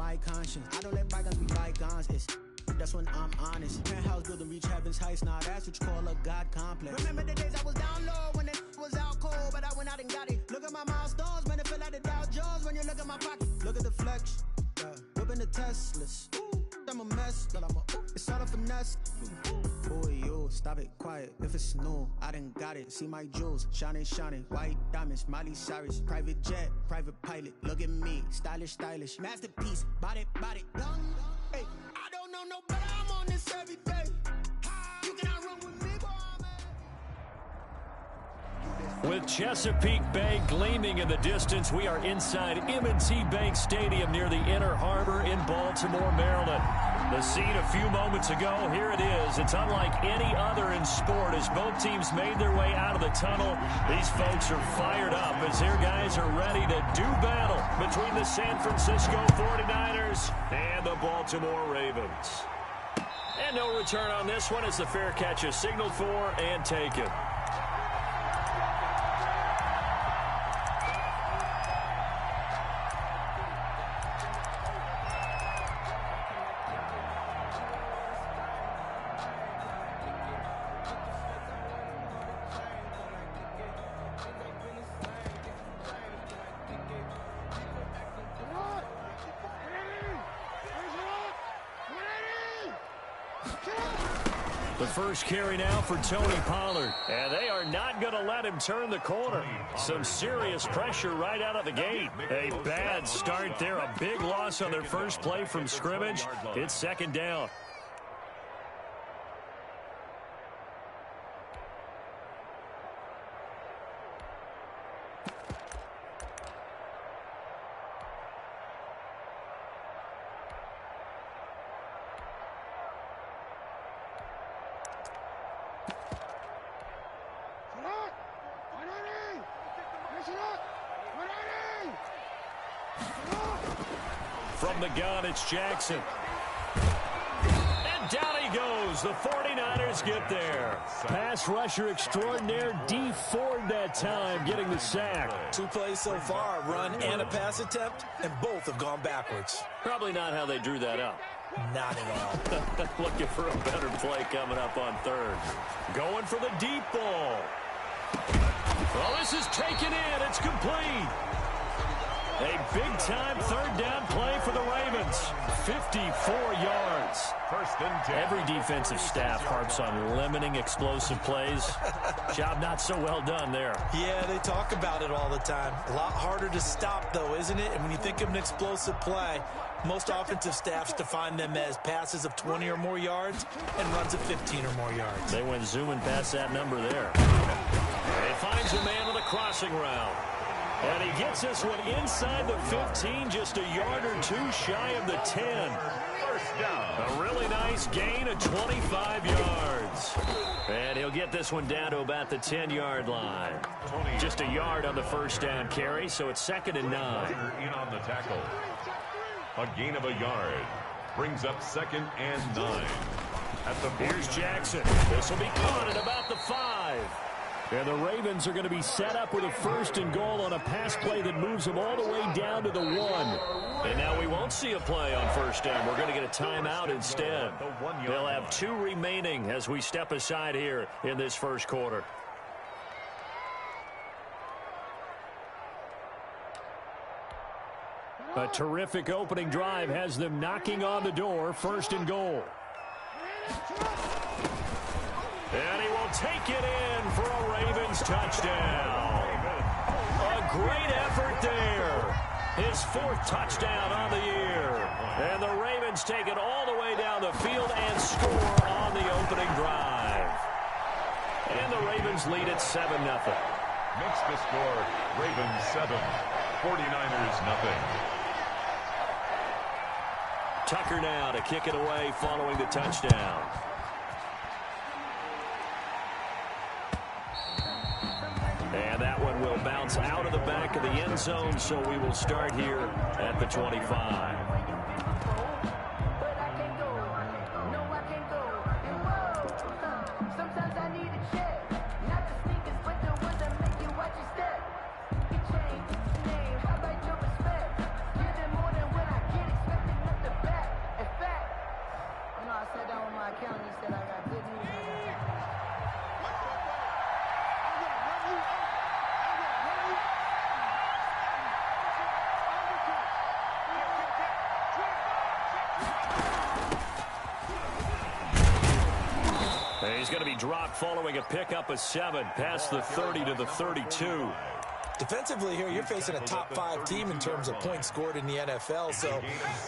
my conscience. I don't let bygones be bygones. That's when I'm honest. Penthouse building, reach heaven's heights. Now that's what you call a God complex. Remember the days I was down low when it was out cold, but I went out and got it. Look at my milestones, man, it feel like the Dow Jones when you look at my pocket. Look at the flex, whipping the Teslas. I'm a mess, but it's all a finesse. Boy, you stop it, quiet. If it's new, I done got it. See my jewels, shining, shining. White diamonds, Miley Cyrus. Private jet, private pilot. Look at me, stylish, stylish. Masterpiece, body, body. Hey, I don't know no better. I'm on this every day. You cannot run with me, boy. With Chesapeake Bay gleaming in the distance, we are inside M&T Bank Stadium near the Inner Harbor in Baltimore, Maryland. The scene a few moments ago, here it is. It's unlike any other in sport as both teams made their way out of the tunnel. These folks are fired up as their guys are ready to do battle between the San Francisco 49ers and the Baltimore Ravens. And no return on this one as the fair catch is signaled for and taken. The first carry now for Tony Pollard. And they are not going to let him turn the corner. Some serious pressure right out of the gate. A bad start there. A big loss on their first play from scrimmage. It's second down. From the gun, it's Jackson. And down he goes. The 49ers get there. Pass rusher extraordinaire, D Ford that time, getting the sack. 2 plays so far, a run and a pass attempt, and both have gone backwards. Probably not how they drew that up. Not at all. Looking for a better play coming up on third. Going for the deep ball. Well, this is taken in. It's complete. A big-time third down play for the Ravens. 54 yards. First and 10. Every defensive staff harps on limiting explosive plays. Job not so well done there. Yeah, they talk about it all the time. A lot harder to stop, though, isn't it? And when you think of an explosive play, most offensive staffs define them as passes of 20 or more yards and runs of 15 or more yards. They went zooming past that number there. And he finds a man on the crossing route. And he gets this one inside the 15, just a yard or two shy of the 10. First down. A really nice gain of 25 yards. And he'll get this one down to about the 10-yard line. Just a yard on the first down carry, so it's 2nd and 9. In on the tackle. A gain of a yard. Brings up 2nd and 9. At the Here's Jackson. This will be caught at about the 5. And the Ravens are going to be set up with a 1st and goal on a pass play that moves them all the way down to the 1. And now we won't see a play on first down. We're going to get a timeout instead. They'll have 2 remaining as we step aside here in this first quarter. A terrific opening drive has them knocking on the door. 1st and goal. And he will take it in for a Ravens touchdown. A great effort there. His 4th touchdown on the year. And the Ravens take it all the way down the field and score on the opening drive. And the Ravens lead at 7-0. Makes the score Ravens 7, 49ers nothing. Tucker now to kick it away following the touchdown. And that one will bounce out of the back of the end zone, so we will start here at the 25. He's going to be dropped following a pickup of 7 past the 30 to the 32. Defensively here, you're facing a top-5 team in terms of points scored in the NFL. So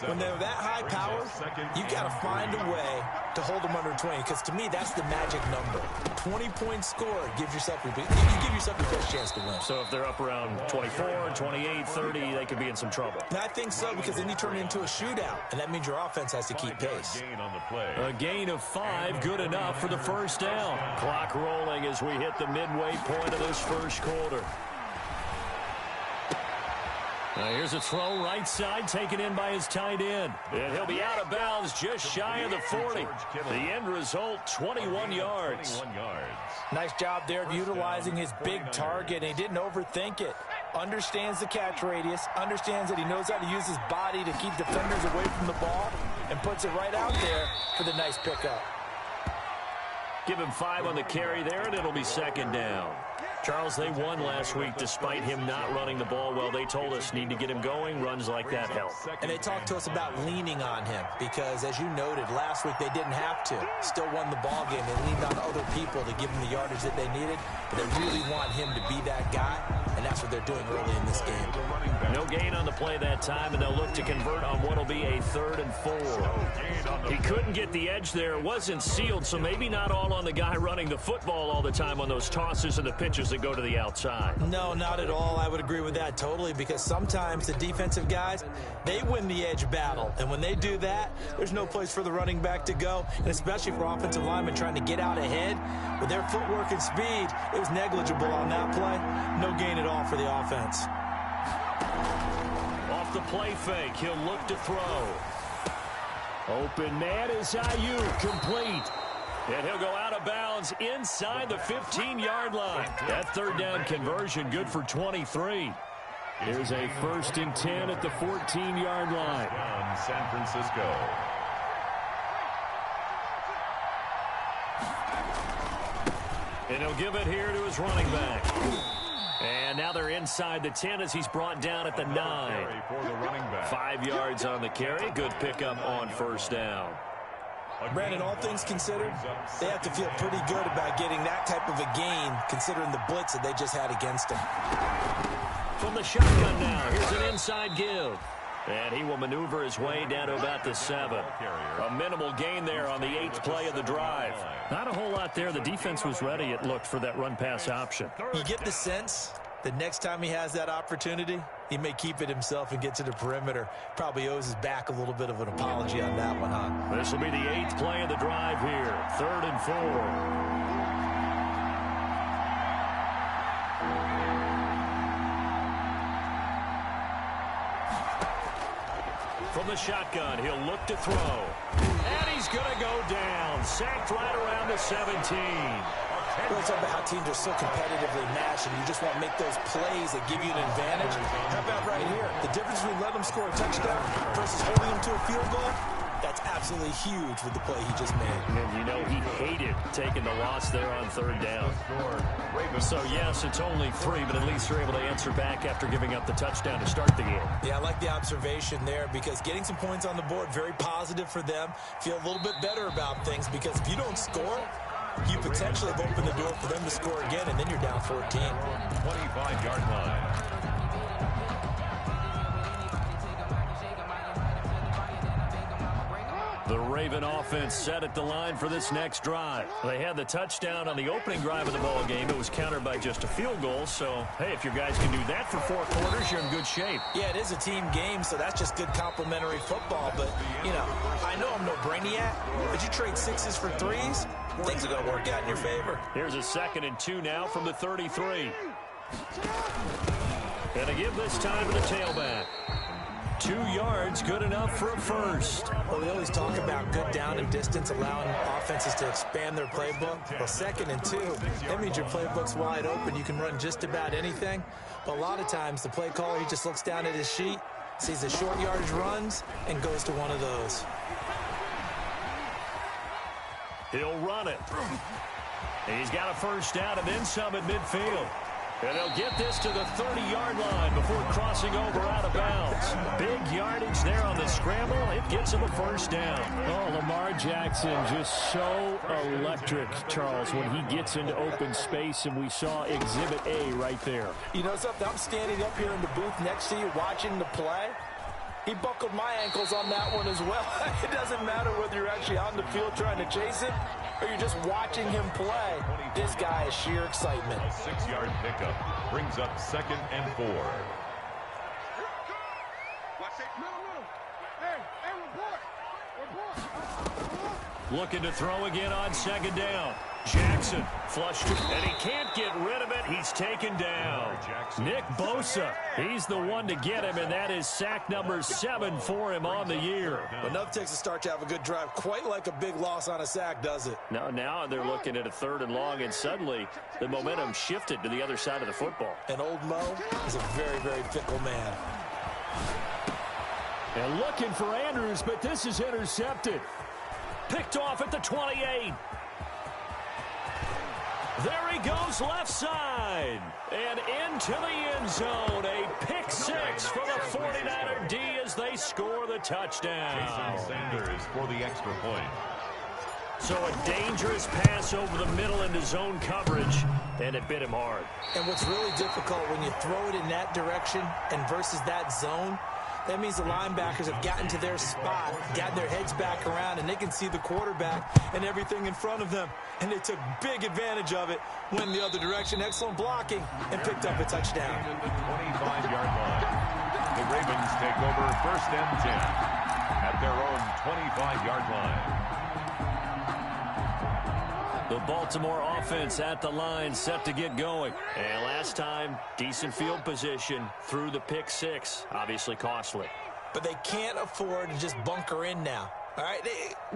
when they're that high-powered, you got to find a way to hold them under 20. Because to me, that's the magic number. 20 points scored gives yourself you give yourself your best chance to win. So if they're up around 24, 28, 30, they could be in some trouble. And I think so, because then you turn it into a shootout, and that means your offense has to keep pace. A gain of 5, good enough for the first down. Clock rolling as we hit the midway point of this first quarter. Now here's a throw right side, taken in by his tight end. And he'll be out of bounds just shy of the 40. The end result, 21 yards. Nice job there of utilizing his big target, and he didn't overthink it. Understands the catch radius, understands that he knows how to use his body to keep defenders away from the ball, and puts it right out there for the nice pickup. Give him 5 on the carry there, and it'll be second down. Charles, they won last week despite him not running the ball well. They told us need to get him going. Runs like that help. And they talked to us about leaning on him because, as you noted, last week they didn't have to. Still won the ball game. They leaned on other people to give him the yardage that they needed. But they really want him to be that guy, and that's what they're doing early in this game. No gain on the play that time, and they'll look to convert on what will be a 3rd and 4. He couldn't get the edge there. It wasn't sealed, so maybe not all on the guy running the football all the time on those tosses and the pitches that go to the outside. No, not at all. I would agree with that totally, because sometimes the defensive guys, they win the edge battle. And when they do that, there's no place for the running back to go, and especially for offensive linemen trying to get out ahead. With their footwork and speed, it was negligible on that play. No gain at all for the offense. Off the play fake, he'll look to throw. Open man is Ayuk, complete. And he'll go out of bounds inside the 15-yard line. That 3rd down conversion good for 23. Here's a 1st and 10 at the 14-yard line. San Francisco. And he'll give it here to his running back. And now they're inside the 10 as he's brought down at the 9. 5 yards on the carry. Good pickup on 1st down. Brandon, all things considered, they have to feel pretty good about getting that type of a gain, considering the blitz that they just had against them. From the shotgun now, here's an inside give. And he will maneuver his way down to about the 7. A minimal gain there on the 8th play of the drive. Not a whole lot there. The defense was ready, it looked, for that run-pass option. You get the sense that next time he has that opportunity, he may keep it himself and get to the perimeter. Probably owes his back a little bit of an apology on that one, huh? This will be the 8th play of the drive here. 3rd and 4. From the shotgun, he'll look to throw. And he's going to go down. Sacked right around the 17. We'll talk about how teams are so competitively matched, and you just want to make those plays that give you an advantage. How about right here? The difference between letting them score a touchdown versus holding them to a field goal, that's absolutely huge with the play he just made. And you know he hated taking the loss there on 3rd down. So, yes, it's only 3, but at least they're able to answer back after giving up the touchdown to start the game. Yeah, I like the observation there, because getting some points on the board, very positive for them. Feel a little bit better about things, because if you don't score, you potentially have opened the door for them to score again, and then you're down 14. 25-yard line. The Raven offense set at the line for this next drive. They had the touchdown on the opening drive of the ball game. It was countered by just a field goal. So, hey, if your guys can do that for 4 quarters, you're in good shape. Yeah, it is a team game, so that's just good complimentary football. But, you know, I know I'm no brainiac, but you trade 6s for 3s, things are going to work out in your favor. Here's a 2nd and 2 now from the 33. And to give this time to the tailback. 2 yards, good enough for a 1st. Well, we always talk about good down and distance, allowing offenses to expand their playbook. Well, 2nd and 2, that means your playbook's wide open. You can run just about anything. But a lot of times, the play caller, he just looks down at his sheet, sees the short yardage runs, and goes to one of those. He'll run it. He's got a 1st down and then some at midfield. And he'll get this to the 30-yard line before crossing over out of bounds. Big yardage there on the scramble. It gets him a first down. Oh, Lamar Jackson just so electric, Charles, when he gets into open space, and we saw Exhibit A right there. You know something? I'm standing up here in the booth next to you watching the play. He buckled my ankles on that one as well. It doesn't matter whether you're actually on the field trying to chase him or you're just watching him play. This guy is sheer excitement. A 6-yard pickup brings up 2nd and 4. Looking to throw again on 2nd down. Jackson flushed it, and he can't get rid of it. He's taken down. Nick Bosa, he's the one to get him, and that is sack number 7 for him on the year. But enough takes a start to have a good drive, quite like a big loss on a sack, does it? Now they're looking at a 3rd and long, and suddenly the momentum shifted to the other side of the football. And old Mo is a very, very fickle man. And looking for Andrews, but this is intercepted. Picked off at the 28. There he goes left side. And into the end zone. A pick 6 for the 49er D as they score the touchdown. Jason Sanders for the extra point. So a dangerous pass over the middle into zone coverage, and it bit him hard. And what's really difficult when you throw it in that direction and versus that zone, that means the linebackers have gotten to their spot, gotten their heads back around, and they can see the quarterback and everything in front of them. And they took big advantage of it, went the other direction, excellent blocking, and picked up a touchdown. At the 25-yard line, the Ravens take over 1st and 10 at their own 25-yard line. The Baltimore offense at the line, set to get going. And last time, decent field position through the pick 6. Obviously costly. But they can't afford to just bunker in now. All right,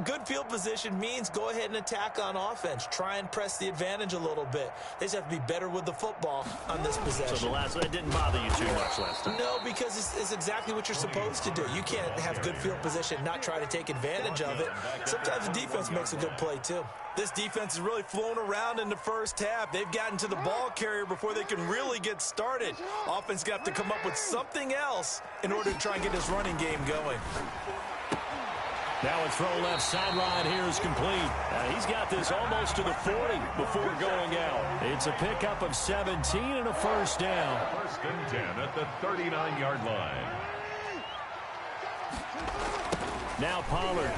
good field position means go ahead and attack on offense. Try and press the advantage a little bit. They just have to be better with the football on this possession. So that didn't bother you too much last time? No, because it's exactly what you're supposed to do. You can't have good field position, not try to take advantage of it. Sometimes the defense makes a good play, too. This defense has really flown around in the first half. They've gotten to the ball carrier before they can really get started. Offense got to come up with something else in order to try and get this running game going. Now a throw left sideline here is complete. He's got this almost to the 40 before going out. It's a pickup of 17 and a first down. 1st and 10 at the 39-yard line. Now Pollard.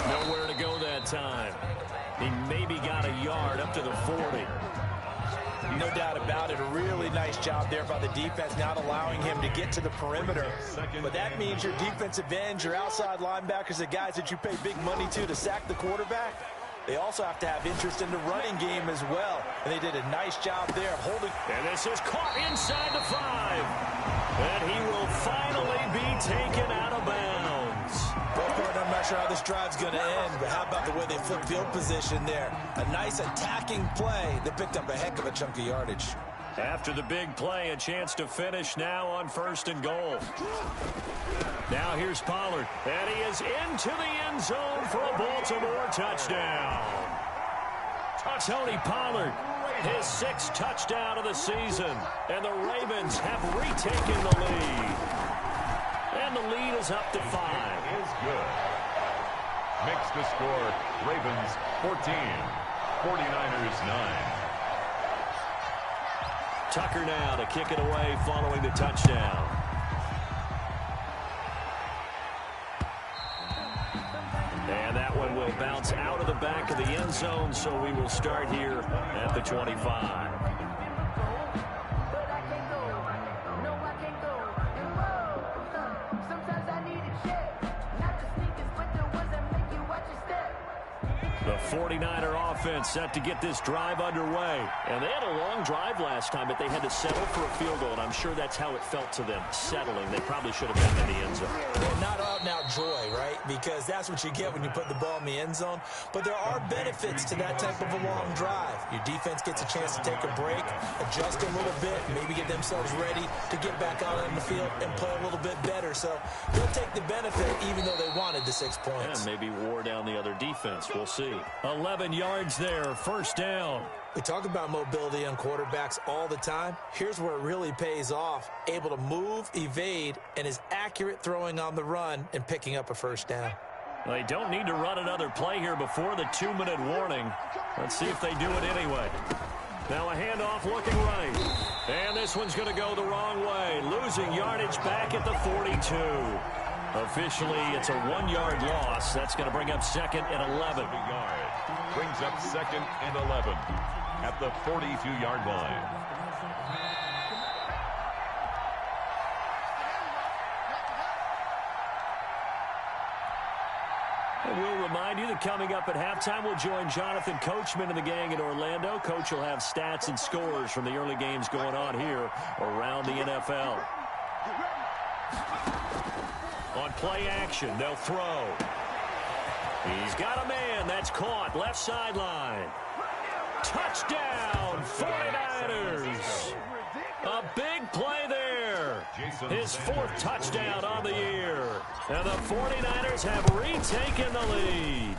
Nowhere to go that time. He maybe got a yard up to the 40. No doubt about it. A really nice job there by the defense, not allowing him to get to the perimeter. But that means your defensive ends, your outside linebackers, the guys that you pay big money to sack the quarterback, they also have to have interest in the running game as well. And they did a nice job there of holding. And this is caught inside the 5. And he will finally be taken out of bounds. Well, partner, I'm not sure how this drive's going to end, but how about the way they flip field position there? A nice attacking play that picked up a heck of a chunk of yardage. After the big play, a chance to finish now on 1st and goal. Now here's Pollard, and he is into the end zone for a Baltimore touchdown. Tony Pollard, his 6th touchdown of the season, and the Ravens have retaken the lead. And the lead is up to 5. Is good. Makes the score Ravens 14, 49ers 9. Tucker now to kick it away following the touchdown. And that one will bounce out of the back of the end zone, so we will start here at the 25. The 49er offense set to get this drive underway. And they had a long drive last time, but they had to settle for a field goal, and I'm sure that's how it felt to them, settling. They probably should have been in the end zone. Well, not out-and-out joy, right? Because that's what you get when you put the ball in the end zone. But there are benefits to that type of a long drive. Your defense gets a chance to take a break, adjust a little bit, maybe get themselves ready to get back out on the field and play a little bit better. here, so they'll take the benefit even though they wanted the 6 points. And maybe wore down the other defense. We'll see. 11 yards there, first down. We talk about mobility on quarterbacks all the time. Here's where it really pays off. Able to move, evade, and is accurate throwing on the run and picking up a first down. They don't need to run another play here before the 2-minute warning. Let's see if they do it anyway. Now a handoff looking right. And this one's going to go the wrong way. Losing yardage back at the 42. Officially, it's a 1-yard loss. That's going to bring up 2nd and 11. Brings up 2nd and 11 at the 42-yard line. And we'll remind you that coming up at halftime, we'll join Jonathan Coachman and the gang in Orlando. Coach will have stats and scores from the early games going on here around the NFL. On play action, they'll throw. He's got a man. That's caught. Left sideline. Touchdown, 49ers. A big play there. His 4th touchdown on the year. And the 49ers have retaken the lead.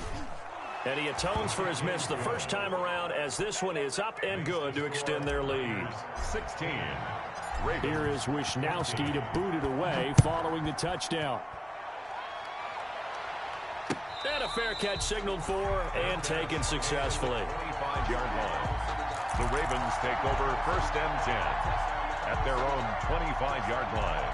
And he atones for his miss the first time around as this one is up and good to extend their lead. 16. Here is Wisnowski to boot it away following the touchdown. And a fair catch signaled for and taken successfully. 25-yard line. The Ravens take over 1st and 10 at their own 25-yard line.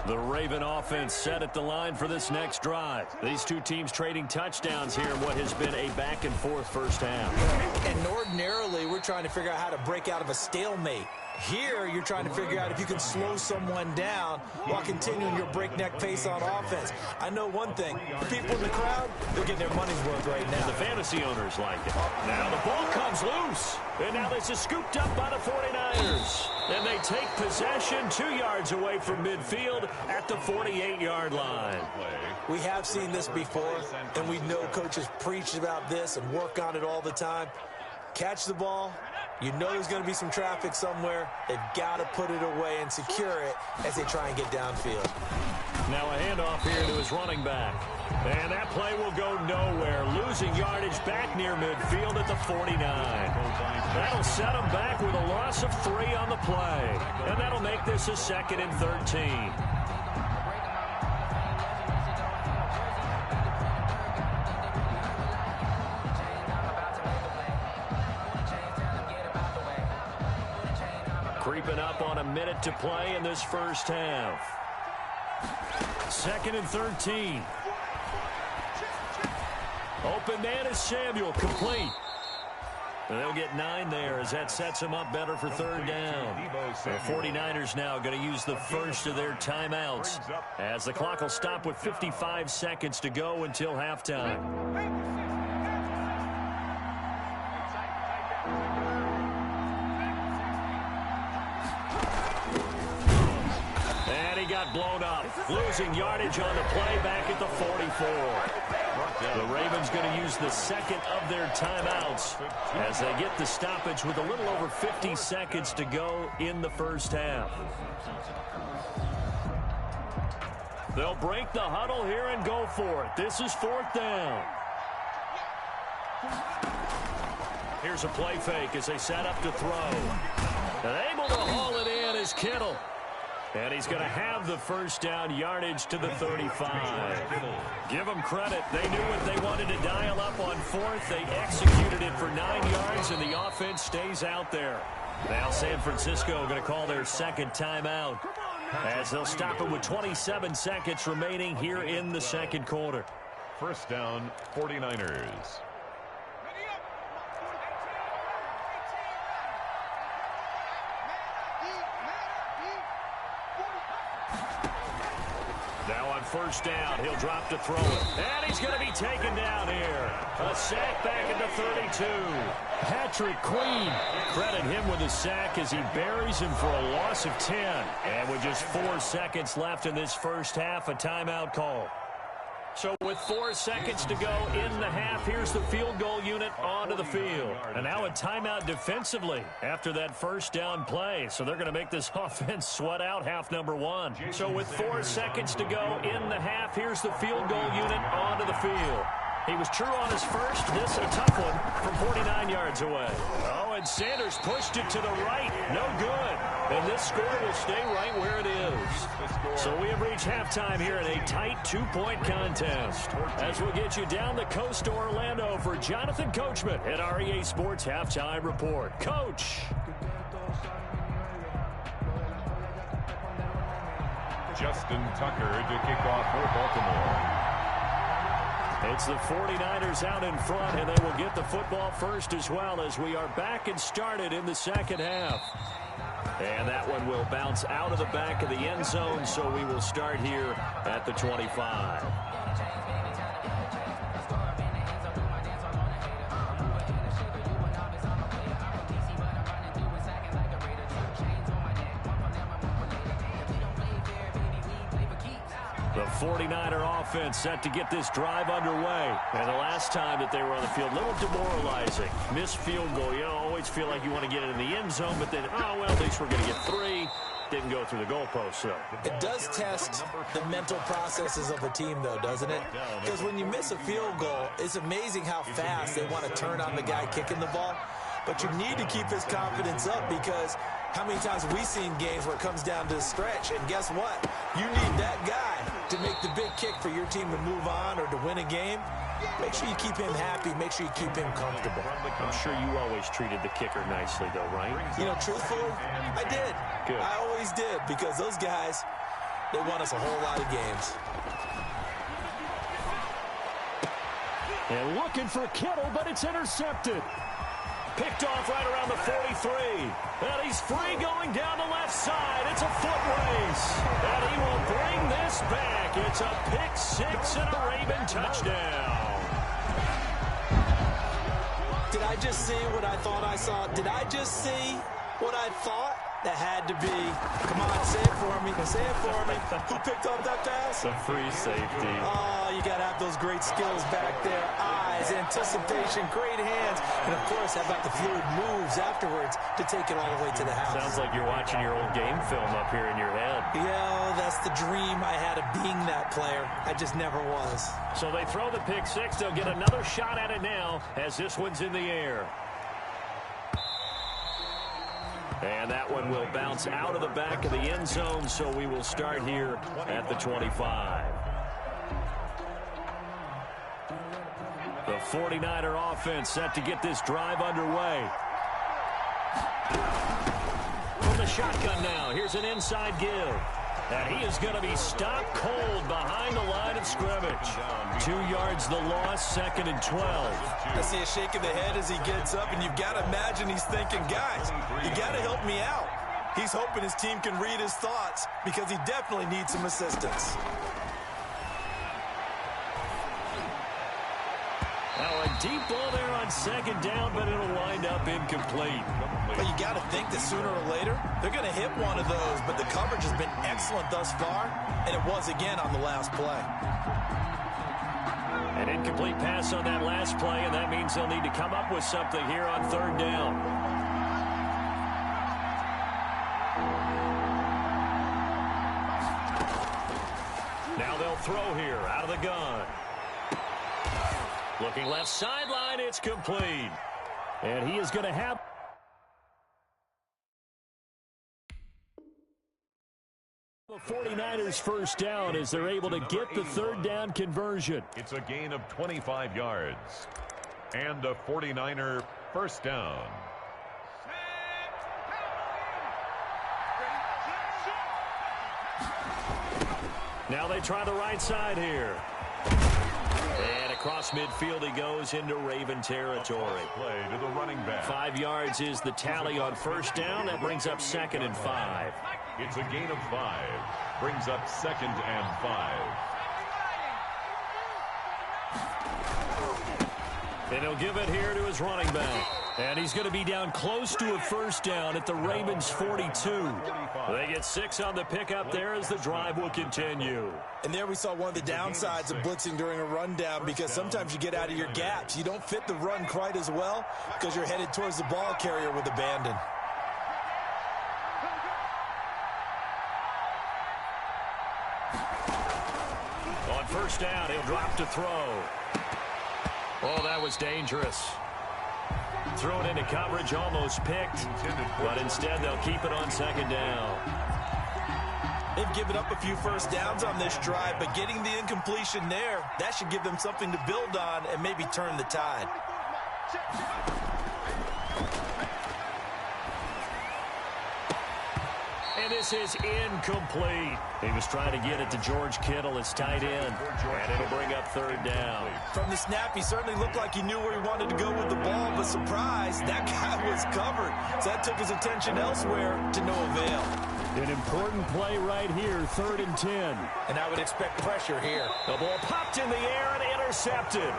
The Raven offense set at the line for this next drive. These two teams trading touchdowns here in what has been a back-and-forth first half. And ordinarily, we're trying to figure out how to break out of a stalemate. Here, you're trying to figure out if you can slow someone down while continuing your breakneck pace on offense. I know one thing. The people in the crowd, they're getting their money's worth right now. The fantasy owners like it. Now the ball comes loose. And now this is scooped up by the 49ers. And they take possession 2 yards away from midfield at the 48-yard line. We have seen this before, and we know coaches preach about this and work on it all the time. Catch the ball. You know there's going to be some traffic somewhere. They've got to put it away and secure it as they try and get downfield. Now a handoff here to his running back. And that play will go nowhere. Losing yardage back near midfield at the 49. That'll set him back with a loss of 3 on the play. And that'll make this a 2nd and 13. Creeping up on a minute to play in this first half. 2nd and 13. Open man is Samuel, complete. And they'll get 9 there as that sets them up better for 3rd down. The 49ers now going to use the first of their timeouts as the clock will stop with 55 seconds to go until halftime. Got blown up, losing yardage on the play back at the 44. The Ravens going to use the 2nd of their timeouts as they get the stoppage with a little over 50 seconds to go in the first half. They'll break the huddle here and go for it. This is 4th down. Here's a play fake as they set up to throw. And able to haul it in is Kittle. And he's going to have the first down, yardage to the 35. Give them credit. They knew what they wanted to dial up on 4th. They executed it for 9 yards, and the offense stays out there. Now San Francisco going to call their 2nd timeout as they'll stop it with 27 seconds remaining here in the 2nd quarter. First down, 49ers. Now on first down, he'll drop to throw it. And he's going to be taken down here. A sack back at the 32. Patrick Queen. Credit him with a sack as he buries him for a loss of 10. And with just 4 seconds left in this first half, a timeout call. So with 4 seconds to go in the half, here's the field goal unit onto the field. And now a timeout defensively after that first down play. So they're going to make this offense sweat out half number 1. So with 4 seconds to go in the half, here's the field goal unit onto the field. He was true on his first. This a tough one from 49 yards away. Oh, and Sanders pushed it to the right. No good. And this score will stay right where it is. So we have reached halftime here in a tight 2-point contest. As we'll get you down the coast to Orlando for Jonathan Coachman at our EA Sports Halftime Report. Coach. Justin Tucker to kick off for Baltimore. It's the 49ers out in front, and they will get the football first as well as we are back and started in the second half. And that one will bounce out of the back of the end zone, so we will start here at the 25. The 49er offense set to get this drive underway. And the last time that they were on the field, a little demoralizing. Missed field goal. You always feel like you want to get it in the end zone, but then, oh, well, at least we're going to get 3. Didn't go through the goalpost, though. It does test the mental processes of a team, though, doesn't it? Because when you miss a field goal, it's amazing how fast they want to turn on the guy kicking the ball. But you need to keep his confidence up because how many times have we seen games where it comes down to the stretch? And guess what? You need that guy to make the big kick for your team to move on or to win a game. Make sure you keep him happy. Make sure you keep him comfortable. I'm sure you always treated the kicker nicely, though, right? You know, truthfully, I did. Good. I always did because those guys, they won us a whole lot of games. And looking for Kittle, but it's intercepted. Picked off right around the 43. And he's free going down the left side. It's a foot race. And he will bring this back. It's a pick-6 and a Raven touchdown. Did I just see what I thought I saw? Did I just see what I thought? That had to be. Come on, say it for me. Say it for me. Who picked up that pass? The free safety. Oh, you got to have those great skills back there. Eyes, anticipation, great hands. And, of course, how about the fluid moves afterwards to take it all the way to the house? Sounds like you're watching your old game film up here in your head. Yeah, that's the dream I had of being that player. I just never was. So they throw the pick-6. They'll get another shot at it now as this one's in the air. And that one will bounce out of the back of the end zone, so we will start here at the 25. The 49er offense set to get this drive underway. From the shotgun now, here's an inside give. And he is going to be stopped cold behind the line of scrimmage. 2 yards the loss, 2nd and 12. I see a shake of the head as he gets up, and you've got to imagine he's thinking, guys, you got to help me out. He's hoping his team can read his thoughts because he definitely needs some assistance. Now a deep ball there on 2nd down, but it'll wind up incomplete. But you got to think that sooner or later, they're going to hit one of those. But the coverage has been excellent thus far, and it was again on the last play. An incomplete pass on that last play, and that means they'll need to come up with something here on 3rd down. Now they'll throw here out of the gun. Looking left sideline, it's complete. And he is going to have the 49ers first down as they're able to get the 3rd down conversion. It's a gain of 25 yards. And a 49er first down. Now they try the right side here. And across midfield he goes into Raven territory. Play to the running back. 5 yards is the tally on first down. That brings up 2nd and 5. It's a gain of 5. Brings up 2nd and 5. And he'll give it here to his running back. And he's going to be down close to a first down at the Ravens' 42. They get 6 on the pickup there as the drive will continue. And there we saw one of the downsides of blitzing during a rundown, because sometimes you get out of your gaps. You don't fit the run quite as well because you're headed towards the ball carrier with abandon. On first down, he'll drop to throw. Oh, that was dangerous. Thrown into coverage, almost picked, but instead they'll keep it on second down. They've given up a few first downs on this drive, but getting the incompletion there, that should give them something to build on and maybe turn the tide. And this is incomplete. He was trying to get it to George Kittle, his tight end, and it'll bring up third down. From the snap, he certainly looked like he knew where he wanted to go with the ball, but surprise, that guy was covered. So that took his attention elsewhere to no avail. An important play right here, 3rd and 10. And I would expect pressure here. The ball popped in the air and intercepted.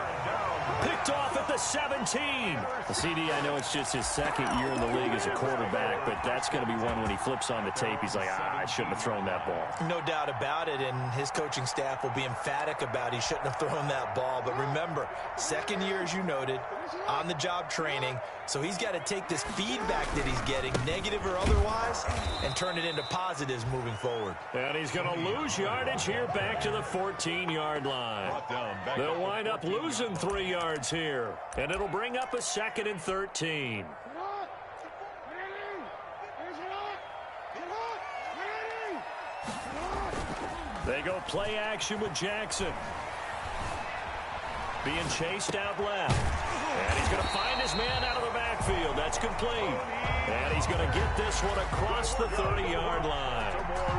Picked off at the 17. The CD, I know it's just his second year in the league as a quarterback, but that's going to be one when he flips on the tape, he's like, I shouldn't have thrown that ball. No doubt about it, and his coaching staff will be emphatic about he shouldn't have thrown that ball. But remember, second year, as you noted, on-the-job training, so he's got to take this feedback that he's getting, negative or otherwise, and turn it into positives moving forward. And he's going to lose yardage here back to the 14-yard line. They'll wind up losing 3 yards here, and it'll bring up a 2nd and 13. They go play action with Jackson. Being chased out left. And he's going to find his man out of the backfield. That's complete. And he's going to get this one across the 30-yard line.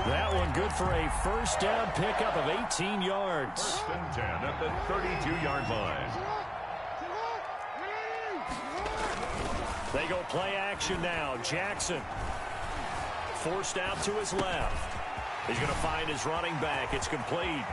That one good for a first down pickup of 18 yards. 1st and 10 at the 32-yard line. They go play action now. Jackson forced out to his left. He's going to find his running back. It's complete.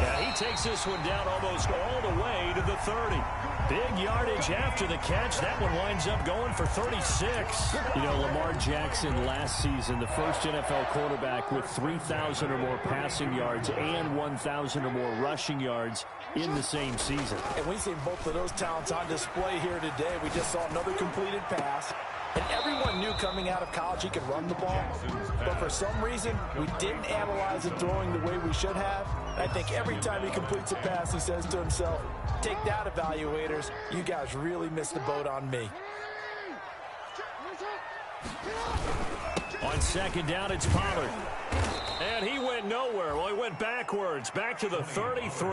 Yeah, he takes this one down almost all the way to the 30. Big yardage after the catch. That one winds up going for 36. You know, Lamar Jackson last season, the first NFL quarterback with 3,000 or more passing yards and 1,000 or more rushing yards in the same season. And we see both of those talents on display here today. We just saw another completed pass. And everyone knew coming out of college he could run the ball. But for some reason, we didn't analyze it throwing the way we should have. I think every time he completes a pass, he says to himself, take that, evaluators. You guys really missed the boat on me. On second down, it's Pollard. And he went nowhere. Well, he went backwards, back to the 33.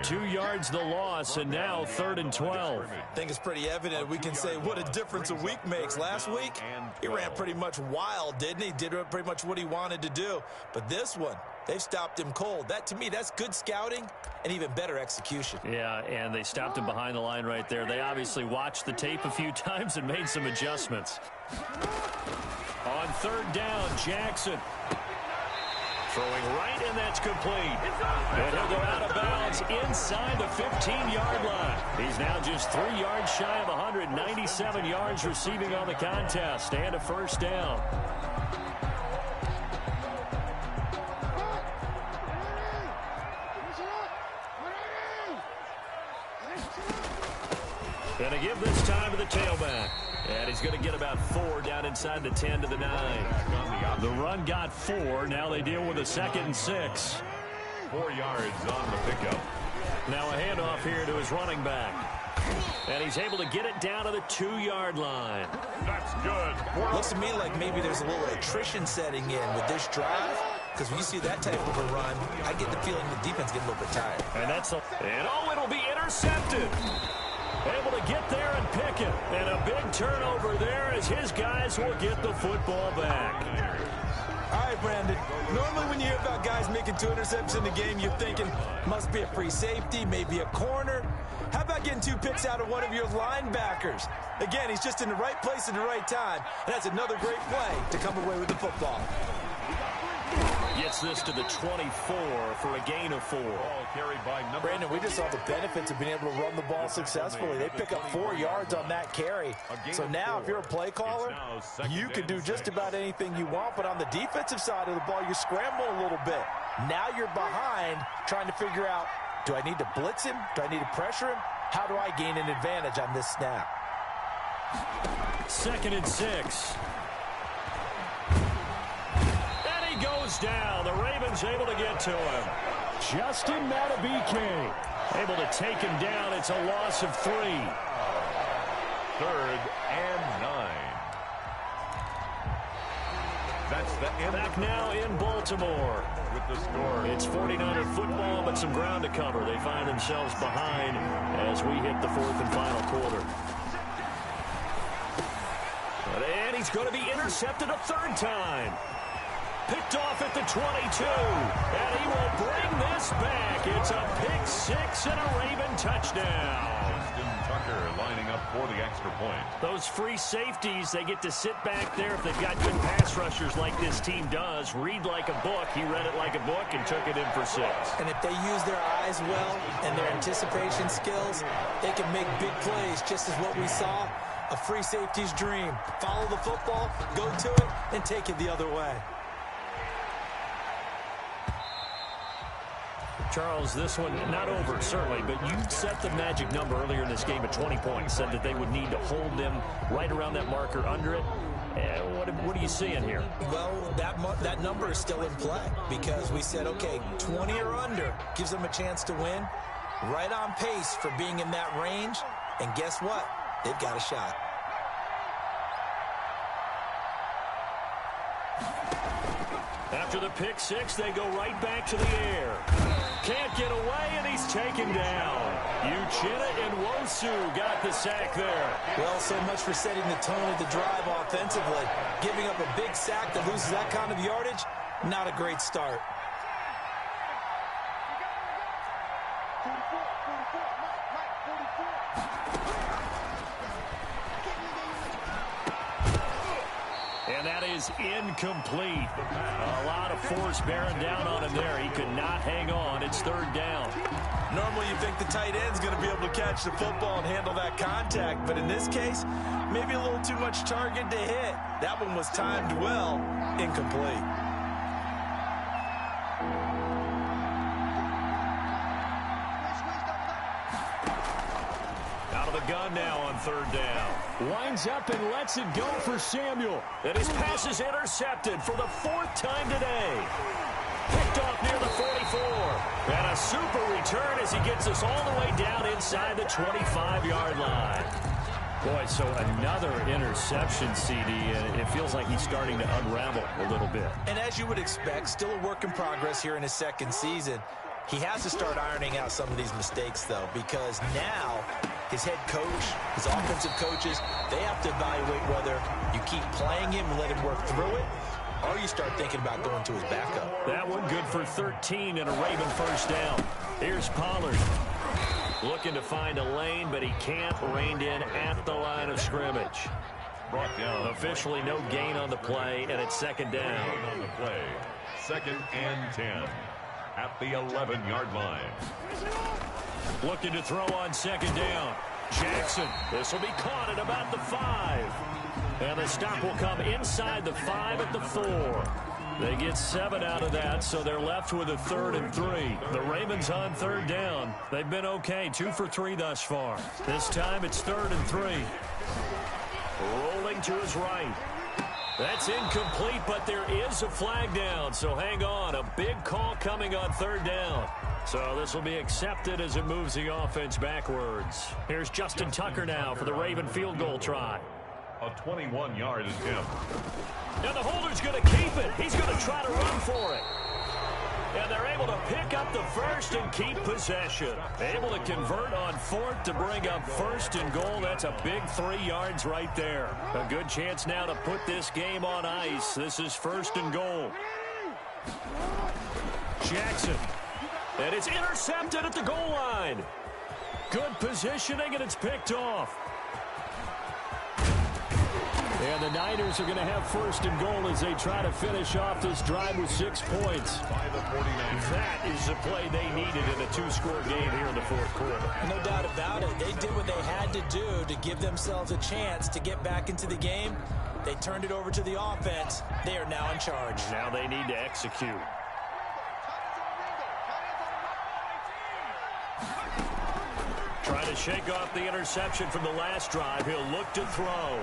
2 yards the loss, and now 3rd and 12. I think it's pretty evident. We can say what a difference a week makes. Last week, he ran pretty much wild, didn't he? Did pretty much what he wanted to do. But this one, they've stopped him cold. That, to me, that's good scouting and even better execution. Yeah, and they stopped him behind the line right there. They obviously watched the tape a few times and made some adjustments. On 3rd down, Jackson. Throwing right, and that's complete. And he'll go out of bounds inside the 15-yard line. He's now just 3 yards shy of 197 yards receiving on the contest, and a first down. Going to give this time to the tailback. And he's going to get about 4 down inside the 10 to the 9. The run got 4. Now they deal with a 2nd and 6. 4 yards on the pickup. Now a handoff here to his running back. And he's able to get it down to the 2-yard line. That's good. Looks to me like maybe there's a little attrition setting in with this drive. Because when you see that type of a run, I get the feeling the defense getting a little bit tired. And it'll be intercepted. Able to get there and pick it. And a big turnover there as his guys will get the football back. All right, Brandon. Normally when you hear about guys making 2 interceptions in the game, you're thinking, must be a free safety, maybe a corner. How about getting 2 picks out of one of your linebackers? Again, he's just in the right place at the right time. And that's another great play to come away with the football. Gets this to the 24 for a gain of 4. Brandon, we just saw the benefits of being able to run the ball successfully. They pick up 4 yards on that carry. So now if you're a play caller, you can do just about anything you want. But on the defensive side of the ball, you scramble a little bit. Now you're behind trying to figure out, do I need to blitz him? Do I need to pressure him? How do I gain an advantage on this snap? 2nd and 6. Goes down. The Ravens able to get to him. Justin Matabike able to take him down. It's a loss of 3. 3rd and 9. That's the end. Back now in Baltimore. With the score. It's 49er football, but some ground to cover. They find themselves behind as we hit the 4th and final quarter. And he's going to be intercepted a 3rd time. Picked off at the 22, and he will bring this back. It's a pick 6 and a Raven touchdown. Justin Tucker lining up for the extra point. Those free safeties, they get to sit back there if they've got good pass rushers like this team does. Read like a book. He read it like a book and took it in for 6. And if they use their eyes well and their anticipation skills, they can make big plays, just as what we saw. A free safety's dream. Follow the football, go to it, and take it the other way. Charles, this one not over, certainly, but you set the magic number earlier in this game at 20 points, said that they would need to hold them right around that marker under it. What are you seeing here? Well, that number is still in play because we said, okay, 20 or under gives them a chance to win. Right on pace for being in that range, and guess what? They've got a shot. After the pick 6, they go right back to the air. Can't get away, and he's taken down. Uchenna and Nwosu got the sack there. Well, so much for setting the tone of the drive offensively. Giving up a big sack that loses that kind of yardage, not a great start. And that is incomplete. A lot of force bearing down on him there. He could not hang on. It's 3rd down. Normally you think the tight end's going to be able to catch the football and handle that contact, but in this case, maybe a little too much target to hit. That one was timed well, incomplete. Out of the gun now on 3rd down. winds up and lets it go for Samuel. And his pass is intercepted for the 4th time today. Picked off near the 44. And a super return as he gets us all the way down inside the 25-yard line. Boy, so another interception, CD, and it feels like he's starting to unravel a little bit. And as you would expect, still a work in progress here in his 2nd season. He has to start ironing out some of these mistakes, though, because now his head coach, his offensive coaches, they have to evaluate whether you keep playing him and let him work through it, or you start thinking about going to his backup. That one good for 13 and a Raven first down. Here's Pollard. Looking to find a lane, but he can't. Reined in at the line of scrimmage. Brought down. Officially no gain on the play, and it's 2nd down. On the play. 2nd and 10 at the 11-yard line. Looking to throw on 2nd down. Jackson. This will be caught at about the 5. And the stop will come inside the 5 at the 4. They get 7 out of that, so they're left with a 3rd and 3. The Ravens on 3rd down. They've been okay, 2 for 3 thus far. This time it's 3rd and 3. Rolling to his right. That's incomplete, but there is a flag down, so hang on. A big call coming on 3rd down. So this will be accepted as it moves the offense backwards. Here's Justin Tucker now for the Raven field goal try. A 21-yard attempt. And the holder's going to keep it. He's going to try to run for it. And they're able to pick up the first and keep possession. Able to convert on 4th to bring up 1st and goal. That's a big 3 yards right there. A good chance now to put this game on ice. This is 1st and goal. Jackson. And it's intercepted at the goal line. Good positioning, and it's picked off. And the Niners are going to have first and goal as they try to finish off this drive with 6 points. By the 49ers. That is the play they needed in a 2-score game here in the fourth quarter. No doubt about it. They did what they had to do to give themselves a chance to get back into the game. They turned it over to the offense. They are now in charge. Now they need to execute. Trying to shake off the interception from the last drive. He'll look to throw.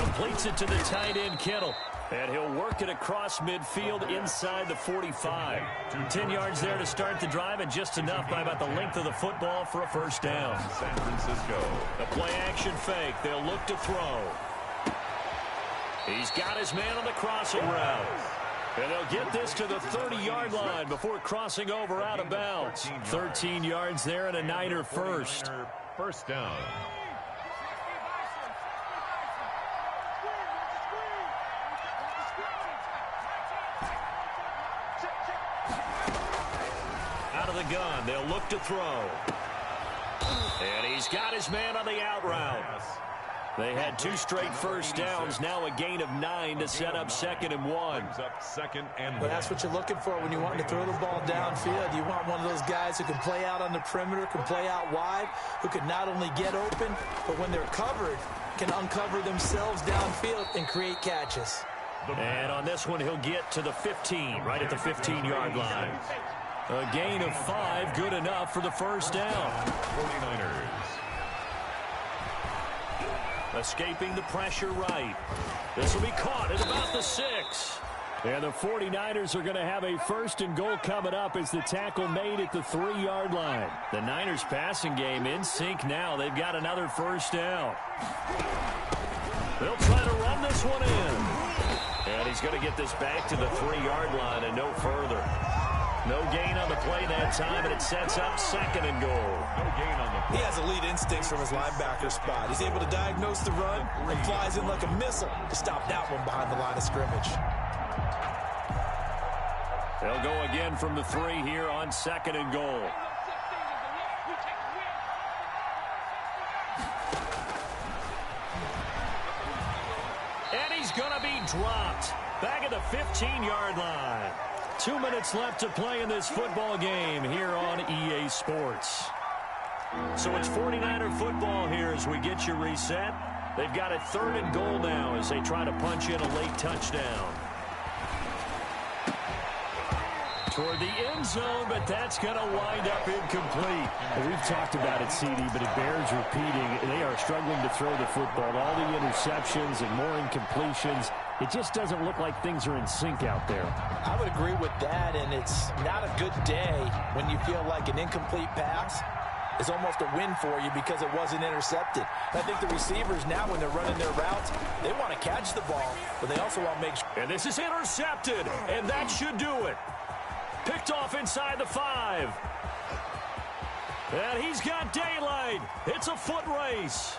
Completes it to the tight end, Kittle. And he'll work it across midfield inside the 45. 10 yards there to start the drive, and just enough by about the length of the football for a first down. San Francisco. The play-action fake. They'll look to throw. He's got his man on the crossing route. And they'll get this to the 30-yard line before crossing over out of bounds. 13 yards there and a Niner first. First down. Out of the gun, they'll look to throw. And he's got his man on the out route. They had 2 straight first downs, now a gain of 9 to set up 2nd and 1. Up 2nd and 1. But that's what you're looking for when you want to throw the ball downfield. You want one of those guys who can play out on the perimeter, can play out wide, who can not only get open, but when they're covered, can uncover themselves downfield and create catches. And on this one, he'll get to the 15, right at the 15-yard line. A gain of 5, good enough for the first down. 49ers. Escaping the pressure right. This will be caught at about the 6. And the 49ers are going to have a first and goal coming up as the tackle made at the 3-yard line. The Niners passing game in sync now. They've got another first down. They'll try to run this one in. And he's going to get this back to the 3-yard line and no further. No gain on the play that time, and it sets up 2nd and goal. No gain on the play. He has elite instincts from his linebacker spot. He's able to diagnose the run and flies in like a missile to stop that one behind the line of scrimmage. They'll go again from the 3 here on 2nd and goal. And he's going to be dropped back at the 15-yard line. 2 minutes left to play in this football game here on EA Sports. So it's 49er football here as we get you reset. They've got a 3rd and goal now as they try to punch in a late touchdown. Toward the end zone, but that's going to wind up incomplete. Well, we've talked about it, CD, but it bears repeating. They are struggling to throw the football. All the interceptions and more incompletions. It just doesn't look like things are in sync out there. I would agree with that, and it's not a good day when you feel like an incomplete pass is almost a win for you because it wasn't intercepted. I think the receivers now, when they're running their routes, they want to catch the ball, but they also want to make sure. And this is intercepted, and that should do it. Picked off inside the 5. And he's got daylight. It's a foot race.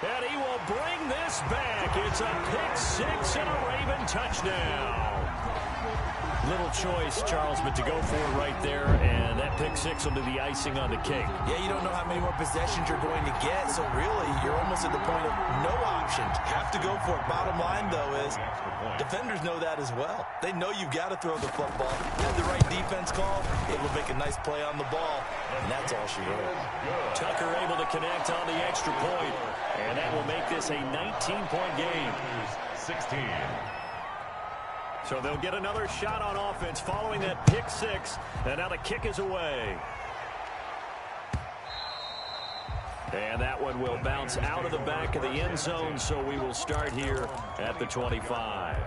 And he will bring this back. It's a pick-6 and a Raven touchdown. Little choice, Charles, but to go for it right there, and that pick-6 will be the icing on the cake. Yeah, you don't know how many more possessions you're going to get, so really, you're almost at the point of no options. Have to go for it. Bottom line, though, is defenders know that as well. They know you've got to throw the football. Have the right defense call, it will make a nice play on the ball, and that's all she wrote. Tucker able to connect on the extra point, and that will make this a 19-point game. 16. So they'll get another shot on offense following that pick-6, and now the kick is away. And that one will bounce out of the back of the end zone, so we will start here at the 25.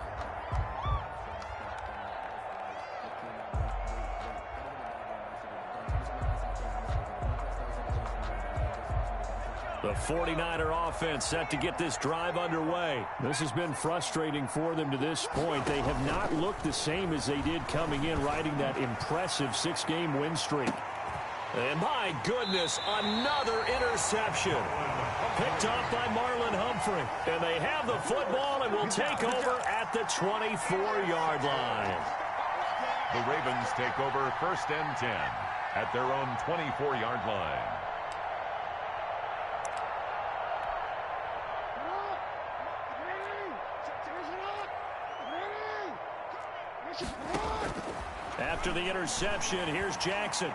The 49er offense set to get this drive underway. This has been frustrating for them to this point. They have not looked the same as they did coming in, riding that impressive 6-game win streak. And my goodness, another interception. Picked off by Marlon Humphrey. And they have the football and will take over at the 24-yard line. The Ravens take over 1st and 10 at their own 24-yard line. After the interception, here's Jackson.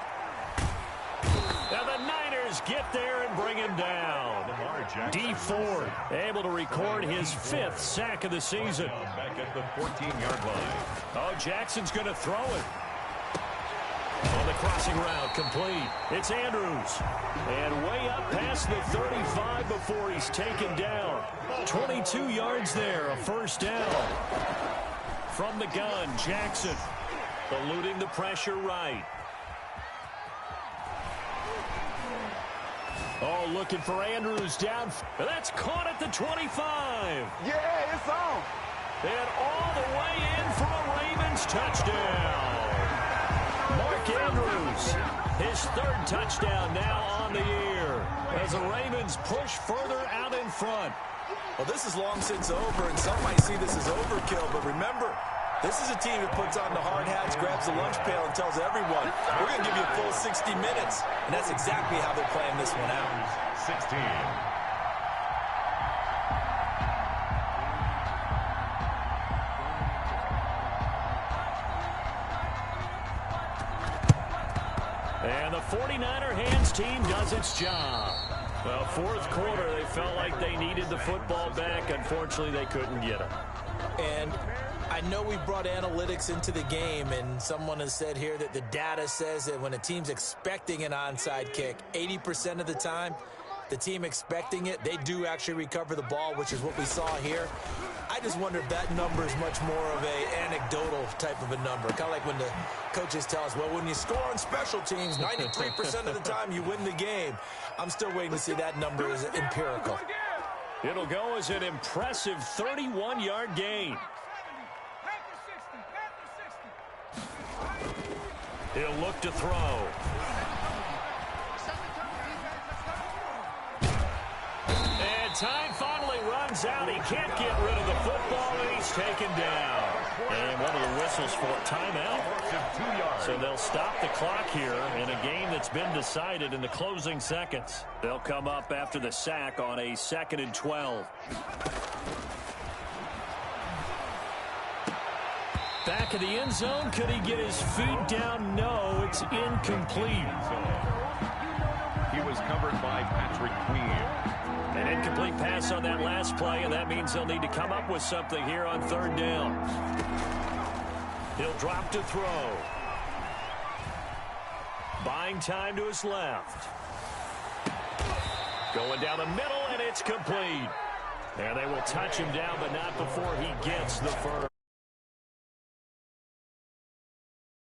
And the Niners get there and bring him down. D Ford able to record his 5th sack of the season. Back at the 14-yard line. Oh, Jackson's going to throw it. On the crossing route, complete. It's Andrews. And way up past the 35 before he's taken down. 22 yards there, a first down. From the gun, Jackson eluding the pressure right. Oh, looking for Andrews down. That's caught at the 25. Yeah, it's on. And all the way in for a Ravens touchdown. Mark Andrews, his 3rd touchdown now on the year as the Ravens push further out in front. Well, this is long since over, and some might see this as overkill, but remember, this is a team that puts on the hard hats, grabs the lunch pail, and tells everyone, we're going to give you a full 60 minutes. And that's exactly how they're playing this one out. 16. And the 49er hands team does its job. Well, 4th quarter, they felt like they needed the football back. Unfortunately, they couldn't get it. And I know we brought analytics into the game, and someone has said here that the data says that when a team's expecting an onside kick, 80% of the time, the team expecting it, they do actually recover the ball, which is what we saw here. I just wonder if that number is much more of a anecdotal type of a number. Kind of like when the coaches tell us, well, when you score on special teams, 93% of the time you win the game. I'm still waiting to see that number is empirical. It'll go as an impressive 31-yard gain. He'll look to throw. And time finally runs out. He can't get rid of the football, and he's taken down. And one of the whistles for a timeout. So they'll stop the clock here in a game that's been decided in the closing seconds. They'll come up after the sack on a 2nd and 12. Back of the end zone. Could he get his feet down? No, it's incomplete. He was covered by Patrick Queen. An incomplete pass on that last play, and that means they'll need to come up with something here on 3rd down. He'll drop to throw. Buying time to his left. Going down the middle, and it's complete. And they will touch him down, but not before he gets the first.